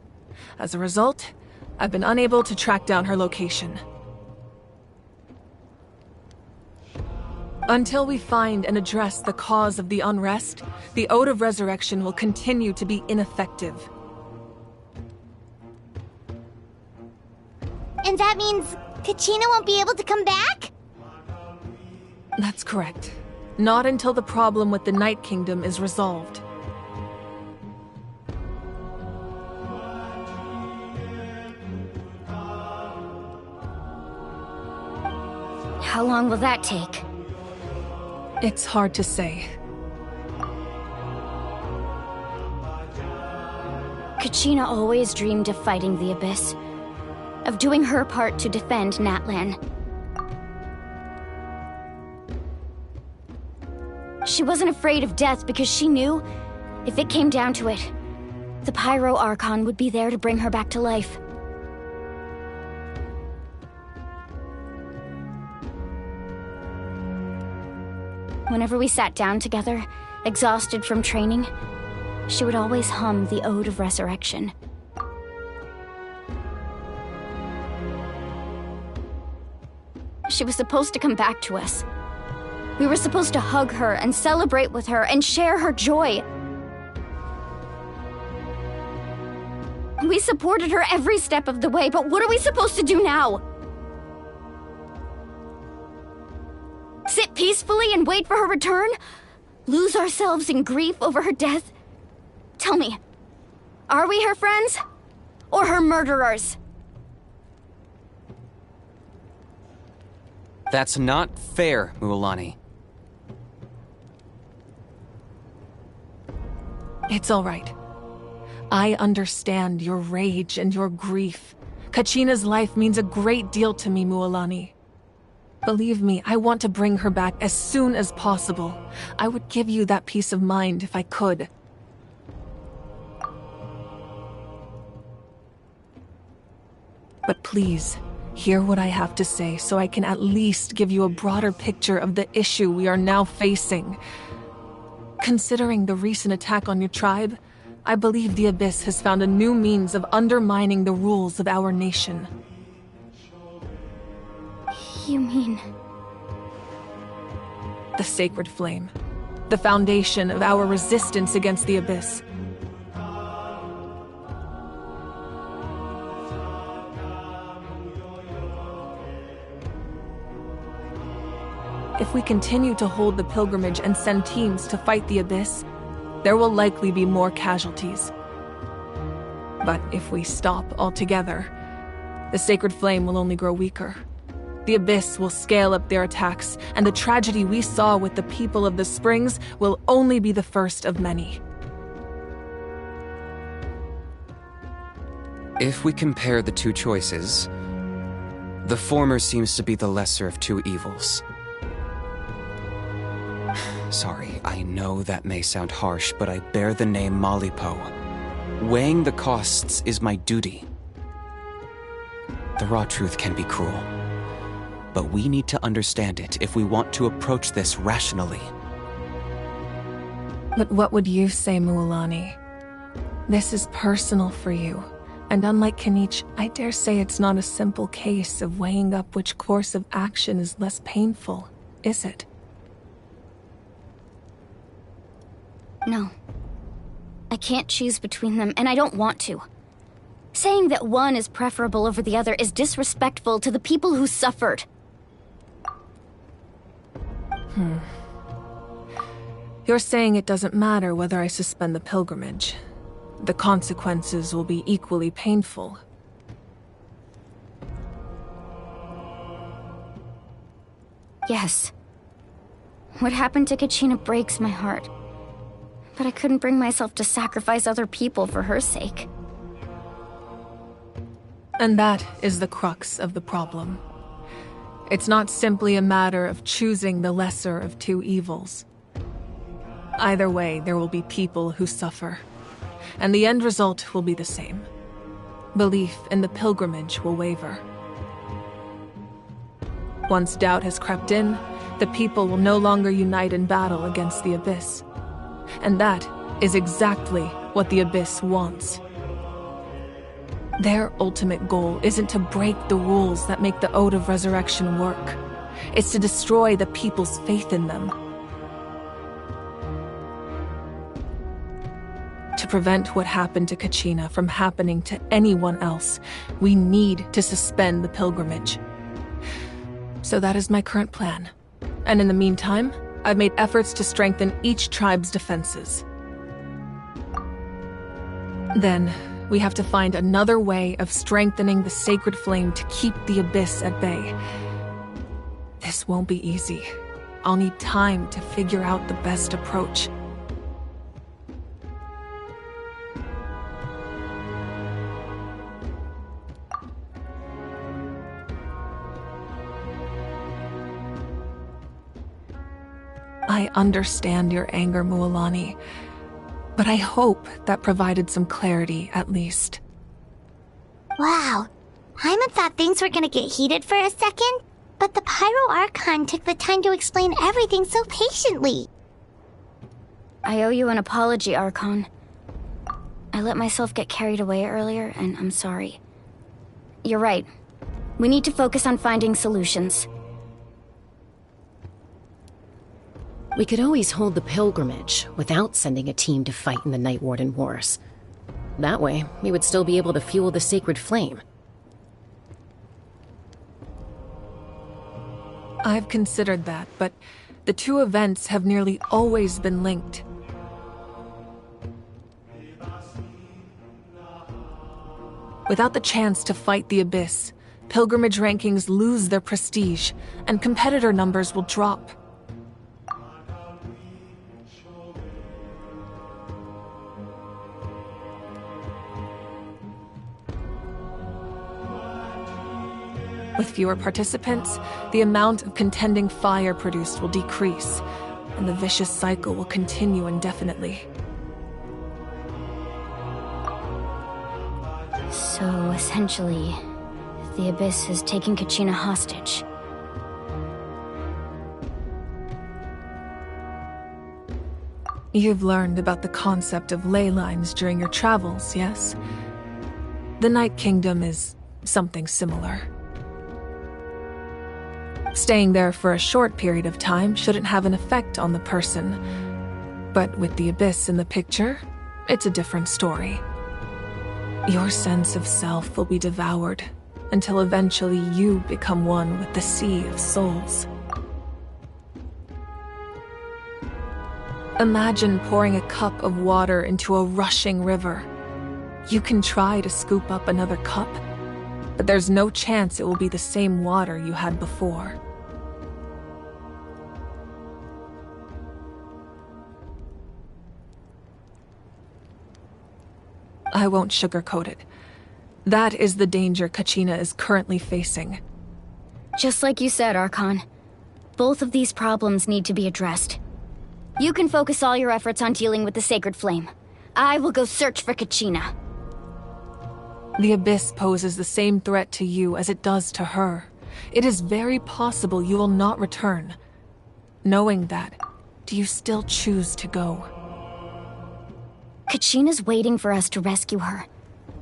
As a result, I've been unable to track down her location. Until we find and address the cause of the unrest, the Ode of Resurrection will continue to be ineffective. And that means Kachina won't be able to come back? That's correct. Not until the problem with the Night Kingdom is resolved. How long will that take? It's hard to say. Kachina always dreamed of fighting the Abyss, of doing her part to defend Natlan. She wasn't afraid of death because she knew, if it came down to it, the Pyro Archon would be there to bring her back to life. Whenever we sat down together, exhausted from training, she would always hum the Ode of Resurrection. She was supposed to come back to us. We were supposed to hug her and celebrate with her and share her joy. We supported her every step of the way, but what are we supposed to do now? Sit peacefully and wait for her return? Lose ourselves in grief over her death? Tell me, are we her friends? Or her murderers? That's not fair, Mualani. It's all right. I understand your rage and your grief. Kachina's life means a great deal to me, Mualani. Believe me, I want to bring her back as soon as possible. I would give you that peace of mind if I could. But please, hear what I have to say so I can at least give you a broader picture of the issue we are now facing. Considering the recent attack on your tribe, I believe the Abyss has found a new means of undermining the rules of our nation. You mean... The Sacred Flame. The foundation of our resistance against the Abyss. If we continue to hold the pilgrimage and send teams to fight the Abyss, there will likely be more casualties. But if we stop altogether, the Sacred Flame will only grow weaker. The Abyss will scale up their attacks, and the tragedy we saw with the people of the Springs will only be the first of many. If we compare the two choices, the former seems to be the lesser of two evils. Sorry, I know that may sound harsh, but I bear the name Malipo. Weighing the costs is my duty. The raw truth can be cruel, but we need to understand it if we want to approach this rationally. But what would you say, Mualani? This is personal for you, and unlike Kanich, I dare say it's not a simple case of weighing up which course of action is less painful, is it? No. I can't choose between them, and I don't want to. Saying that one is preferable over the other is disrespectful to the people who suffered. You're saying it doesn't matter whether I suspend the pilgrimage. The consequences will be equally painful. Yes. What happened to Kachina breaks my heart. But I couldn't bring myself to sacrifice other people for her sake. And that is the crux of the problem. It's not simply a matter of choosing the lesser of two evils. Either way, there will be people who suffer. And the end result will be the same. Belief in the pilgrimage will waver. Once doubt has crept in, the people will no longer unite in battle against the Abyss. And that is exactly what the Abyss wants. Their ultimate goal isn't to break the rules that make the Ode of Resurrection work. It's to destroy the people's faith in them. To prevent what happened to Kachina from happening to anyone else, we need to suspend the pilgrimage. So that is my current plan. And in the meantime, I've made efforts to strengthen each tribe's defenses. Then, we have to find another way of strengthening the Sacred Flame to keep the Abyss at bay. This won't be easy. I'll need time to figure out the best approach. I understand your anger, Mualani, but I hope that provided some clarity, at least. Wow. Hyman thought things were gonna get heated for a second, but the Pyro Archon took the time to explain everything so patiently. I owe you an apology, Archon. I let myself get carried away earlier, and I'm sorry. You're right. We need to focus on finding solutions. We could always hold the pilgrimage without sending a team to fight in the Night Warden Wars. That way, we would still be able to fuel the sacred flame. I've considered that, but the two events have nearly always been linked. Without the chance to fight the Abyss, pilgrimage rankings lose their prestige, and competitor numbers will drop. With fewer participants, the amount of contending fire produced will decrease, and the vicious cycle will continue indefinitely. So, essentially, the Abyss has taken Kachina hostage. You've learned about the concept of ley lines during your travels, yes? The Night Kingdom is something similar. Staying there for a short period of time shouldn't have an effect on the person. But with the Abyss in the picture, it's a different story. Your sense of self will be devoured until eventually you become one with the Sea of Souls. Imagine pouring a cup of water into a rushing river. You can try to scoop up another cup, but there's no chance it will be the same water you had before. I won't sugarcoat it. That is the danger Kachina is currently facing. Just like you said, Archon. Both of these problems need to be addressed. You can focus all your efforts on dealing with the Sacred Flame. I will go search for Kachina. The Abyss poses the same threat to you as it does to her. It is very possible you will not return. Knowing that, do you still choose to go? Kachina's waiting for us to rescue her.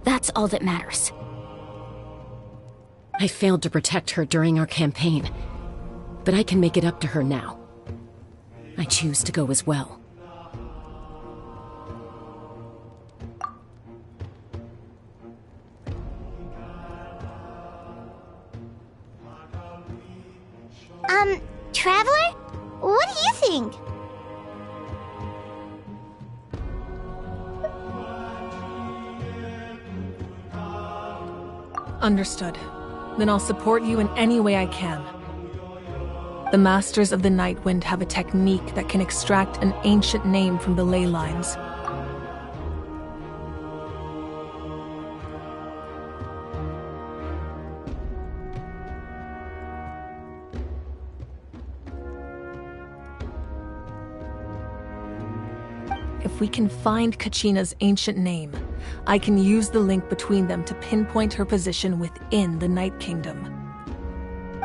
That's all that matters. I failed to protect her during our campaign, but I can make it up to her now. I choose to go as well. Traveler? What do you think? Understood. Then I'll support you in any way I can. The Masters of the Night Wind have a technique that can extract an ancient name from the ley lines. If we can find Kachina's ancient name, I can use the link between them to pinpoint her position within the Night Kingdom.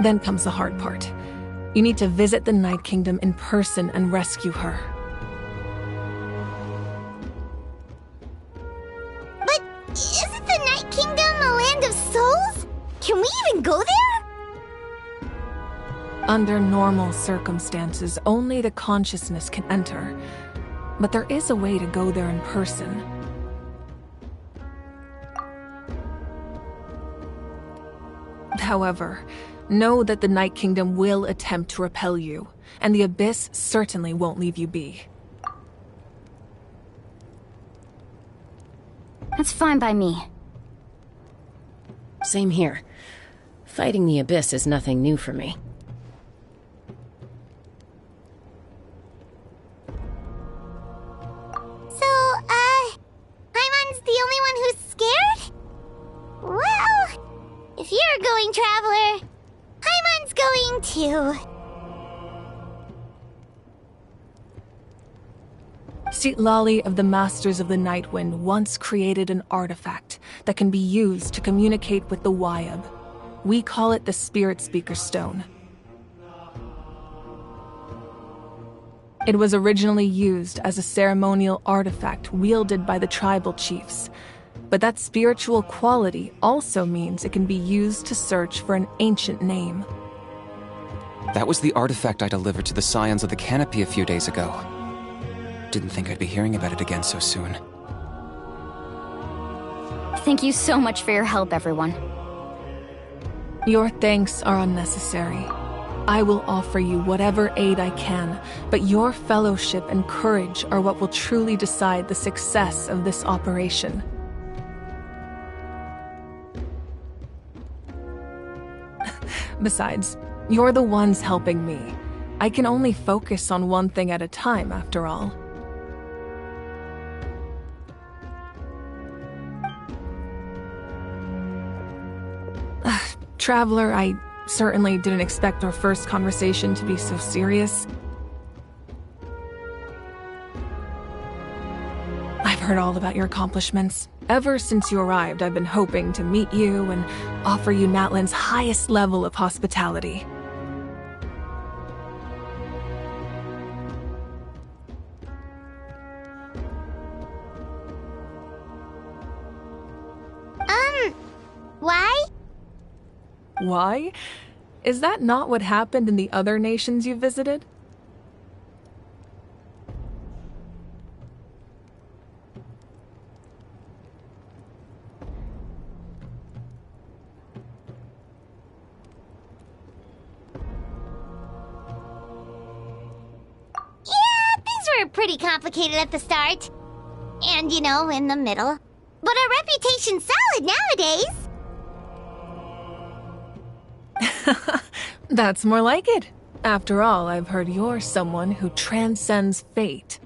Then comes the hard part. You need to visit the Night Kingdom in person and rescue her. But isn't the Night Kingdom a land of souls? Can we even go there? Under normal circumstances, only the consciousness can enter. But there is a way to go there in person. However, know that the Night Kingdom will attempt to repel you, and the Abyss certainly won't leave you be. That's fine by me. Same here. Fighting the Abyss is nothing new for me. Hyman's the only one who's scared? Well, if you're going, Traveler, Hyman's going too. Lali of the Masters of the Nightwind once created an artifact that can be used to communicate with the Wyab. We call it the Spirit Speaker Stone. It was originally used as a ceremonial artifact wielded by the tribal chiefs, but that spiritual quality also means it can be used to search for an ancient name. That was the artifact I delivered to the Scions of the Canopy a few days ago. Didn't think I'd be hearing about it again so soon. Thank you so much for your help, everyone. Your thanks are unnecessary. I will offer you whatever aid I can, but your fellowship and courage are what will truly decide the success of this operation. Besides, you're the ones helping me. I can only focus on one thing at a time, after all. Traveler, I certainly didn't expect our first conversation to be so serious. I've heard all about your accomplishments. Ever since you arrived, I've been hoping to meet you and offer you Natlan's highest level of hospitality. Why? Why? Is that not what happened in the other nations you visited? Yeah, things were pretty complicated at the start. And, you know, in the middle. But our reputation's solid nowadays. That's more like it. After all, I've heard you're someone who transcends fate.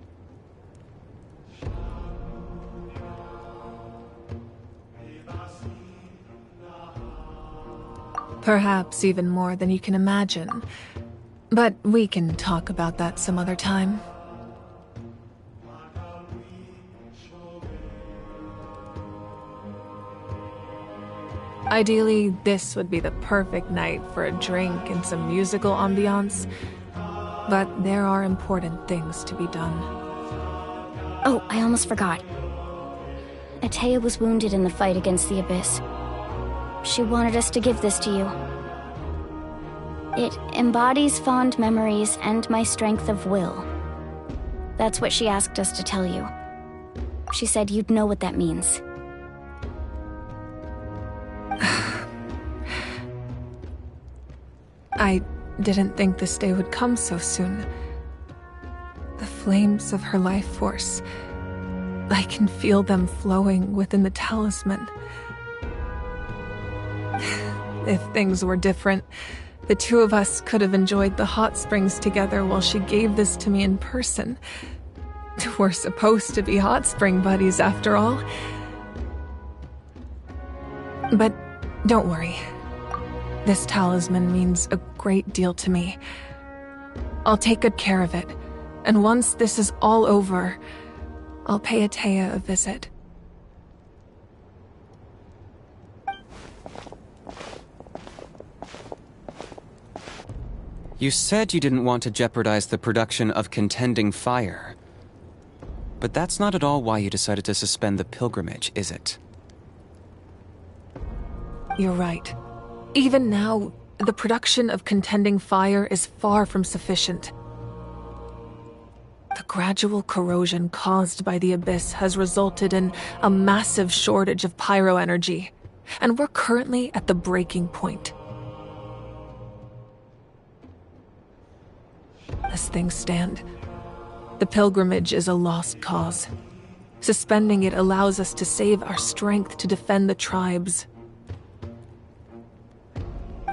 Perhaps even more than you can imagine. But we can talk about that some other time. Ideally, this would be the perfect night for a drink and some musical ambiance. But there are important things to be done. Oh, I almost forgot. Atea was wounded in the fight against the Abyss. She wanted us to give this to you. It embodies fond memories and my strength of will. That's what she asked us to tell you. She said you'd know what that means. I didn't think this day would come so soon. The flames of her life force. I can feel them flowing within the talisman. If things were different, the two of us could have enjoyed the hot springs together while she gave this to me in person. We're supposed to be hot spring buddies after all. But don't worry. This talisman means a great deal to me. I'll take good care of it, and once this is all over, I'll pay Atea a visit. You said you didn't want to jeopardize the production of Contending Fire. But that's not at all why you decided to suspend the pilgrimage, is it? You're right. Even now, the production of Contending Fire is far from sufficient. The gradual corrosion caused by the Abyss has resulted in a massive shortage of pyro energy, and we're currently at the breaking point. As things stand, the pilgrimage is a lost cause. Suspending it allows us to save our strength to defend the tribes.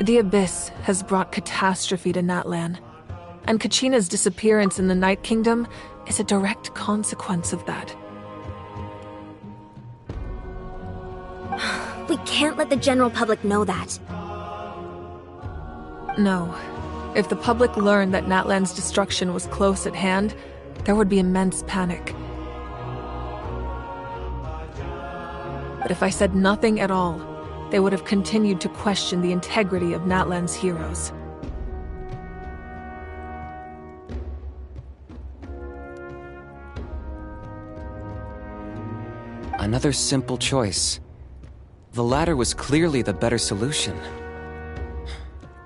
The Abyss has brought catastrophe to Natlan, and Kachina's disappearance in the Night Kingdom is a direct consequence of that. We can't let the general public know that. No. If the public learned that Natlan's destruction was close at hand, there would be immense panic, But if I said nothing at all, they would have continued to question the integrity of Natlan's heroes. Another simple choice. The latter was clearly the better solution.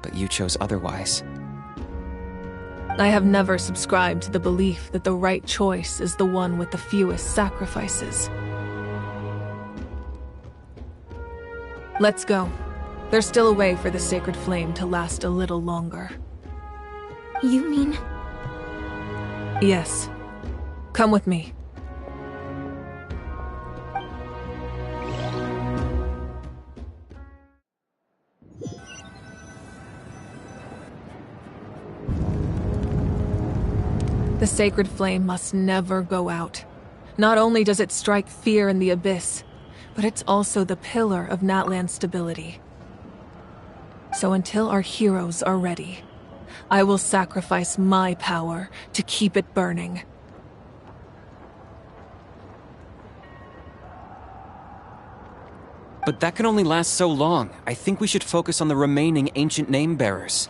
But you chose otherwise. I have never subscribed to the belief that the right choice is the one with the fewest sacrifices. Let's go. There's still a way for the sacred flame to last a little longer. You mean? Yes. Come with me. The sacred flame must never go out. Not only does it strike fear in the abyss, but it's also the pillar of Natlan's stability. So until our heroes are ready, I will sacrifice my power to keep it burning. But that can only last so long. I think we should focus on the remaining ancient name-bearers.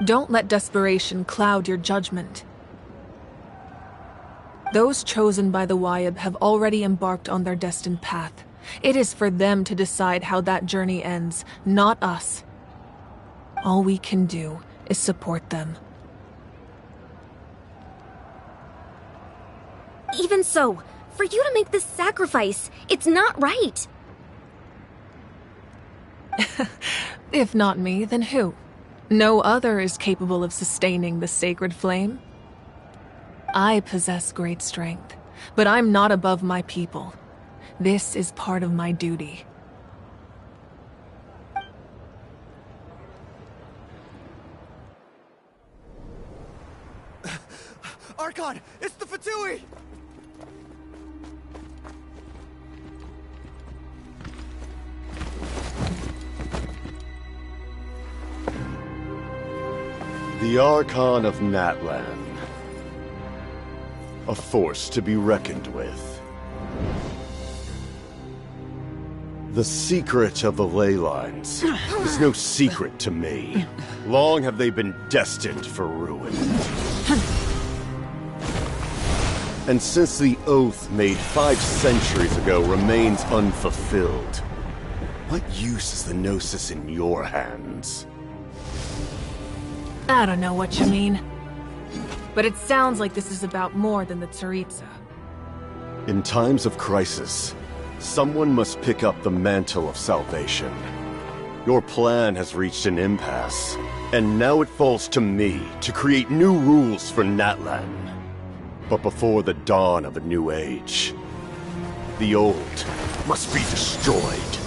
Don't let desperation cloud your judgment. Those chosen by the Wyab have already embarked on their destined path. It is for them to decide how that journey ends, not us. All we can do is support them. Even so, for you to make this sacrifice, it's not right. If not me, then who? No other is capable of sustaining the sacred flame. I possess great strength, but I'm not above my people. This is part of my duty. Archon, it's the Fatui! The Archon of Natlan. A force to be reckoned with. The secret of the ley lines is no secret to me. Long have they been destined for ruin. And since the oath made 5 centuries ago remains unfulfilled, what use is the Gnosis in your hands? I don't know what you mean. But it sounds like this is about more than the Tsaritsa. In times of crisis, someone must pick up the mantle of salvation. Your plan has reached an impasse, and now it falls to me to create new rules for Natlan. But before the dawn of a new age, the old must be destroyed.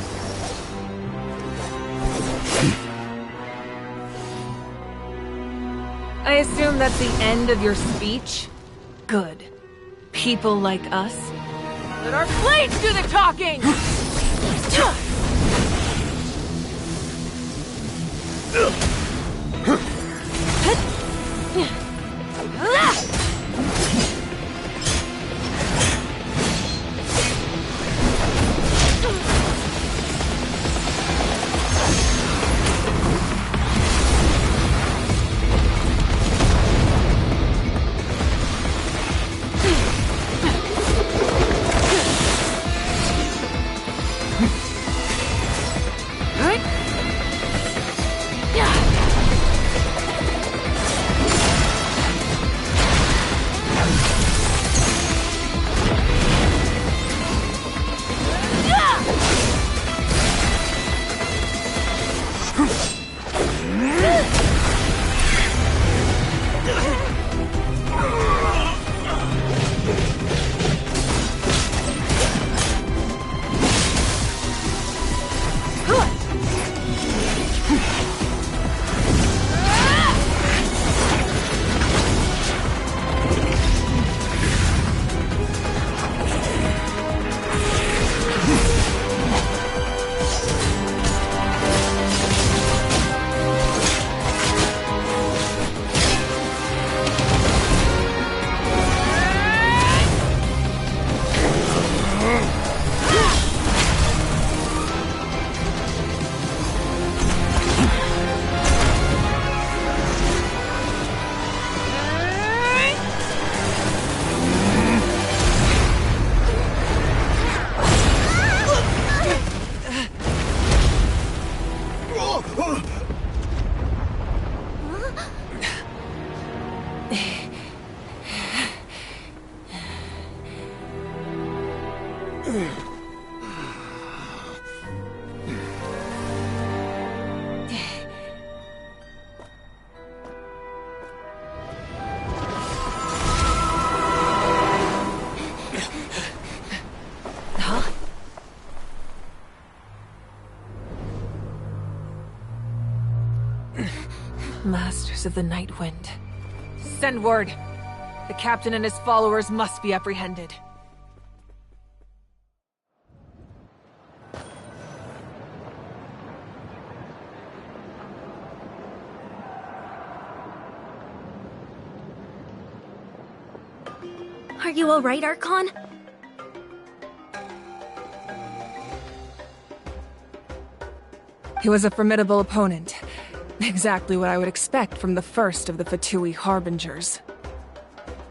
I assume that's the end of your speech? Good. People like us. Let our blades do the talking! Yeah. Masters of the Night Wind. Send word. The captain and his followers must be apprehended. Are you alright, Archon? He was a formidable opponent. Exactly what I would expect from the first of the Fatui Harbingers.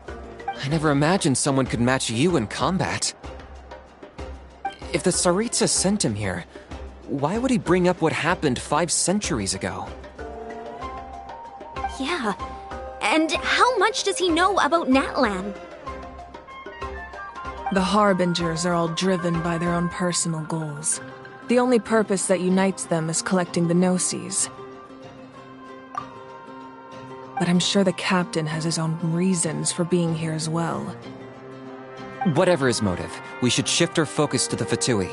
I never imagined someone could match you in combat. If the Tsaritsa sent him here, why would he bring up what happened 5 centuries ago? Yeah. And how much does he know about Natlan? The Harbingers are all driven by their own personal goals. The only purpose that unites them is collecting the Gnosis. But I'm sure the captain has his own reasons for being here as well. Whatever his motive, we should shift our focus to the Fatui.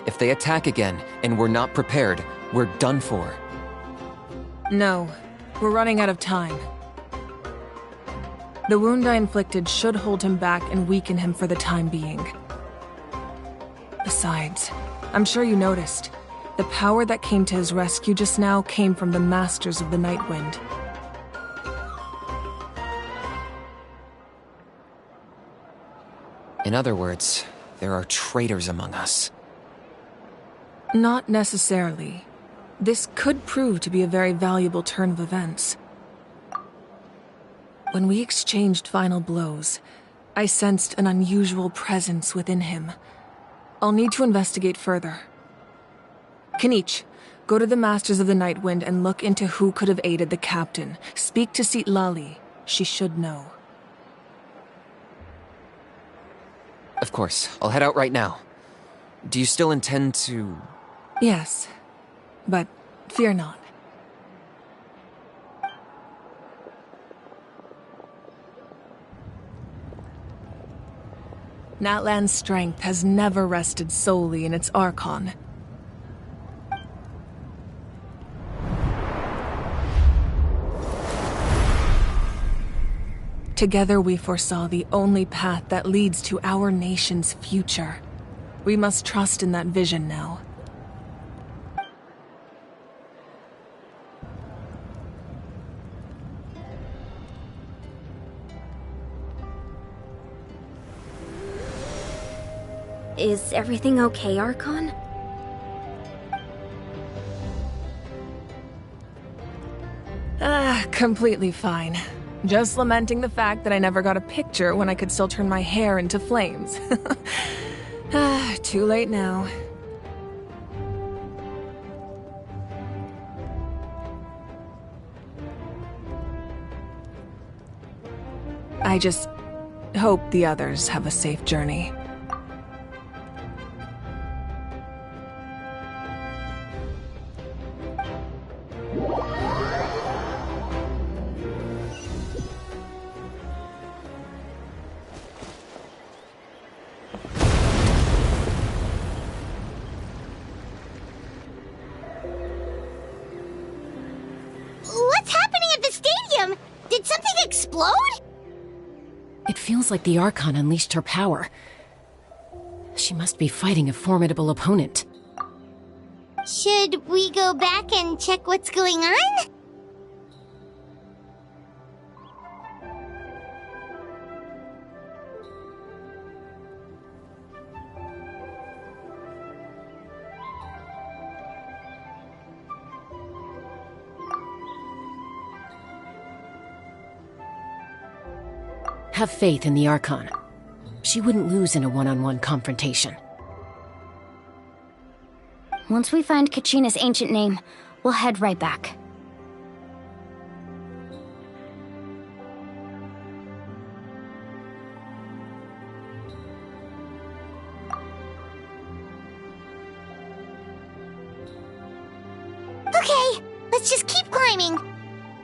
If they attack again, and we're not prepared, we're done for. No, we're running out of time. The wound I inflicted should hold him back and weaken him for the time being. Besides, I'm sure you noticed, the power that came to his rescue just now came from the Masters of the Night Wind. In other words, there are traitors among us. Not necessarily. This could prove to be a very valuable turn of events. When we exchanged final blows, I sensed an unusual presence within him. I'll need to investigate further. Kanich, go to the Masters of the Night Wind and look into who could have aided the captain. Speak to Citlali. She should know. Of course, I'll head out right now. Do you still intend to... Yes, but fear not. Natlan's strength has never rested solely in its Archon. Together we foresaw the only path that leads to our nation's future. We must trust in that vision now. Is everything okay, Archon? Completely fine. Just lamenting the fact that I never got a picture when I could still turn my hair into flames. Too late now. I just hope the others have a safe journey. What's happening at the stadium? Did something explode? It feels like the Archon unleashed her power. She must be fighting a formidable opponent. Should we go back and check what's going on? Have faith in the Archon. She wouldn't lose in a one-on-one confrontation. Once we find Kachina's ancient name, we'll head right back. Okay, let's just keep climbing.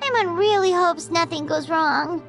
Everyone really hopes nothing goes wrong.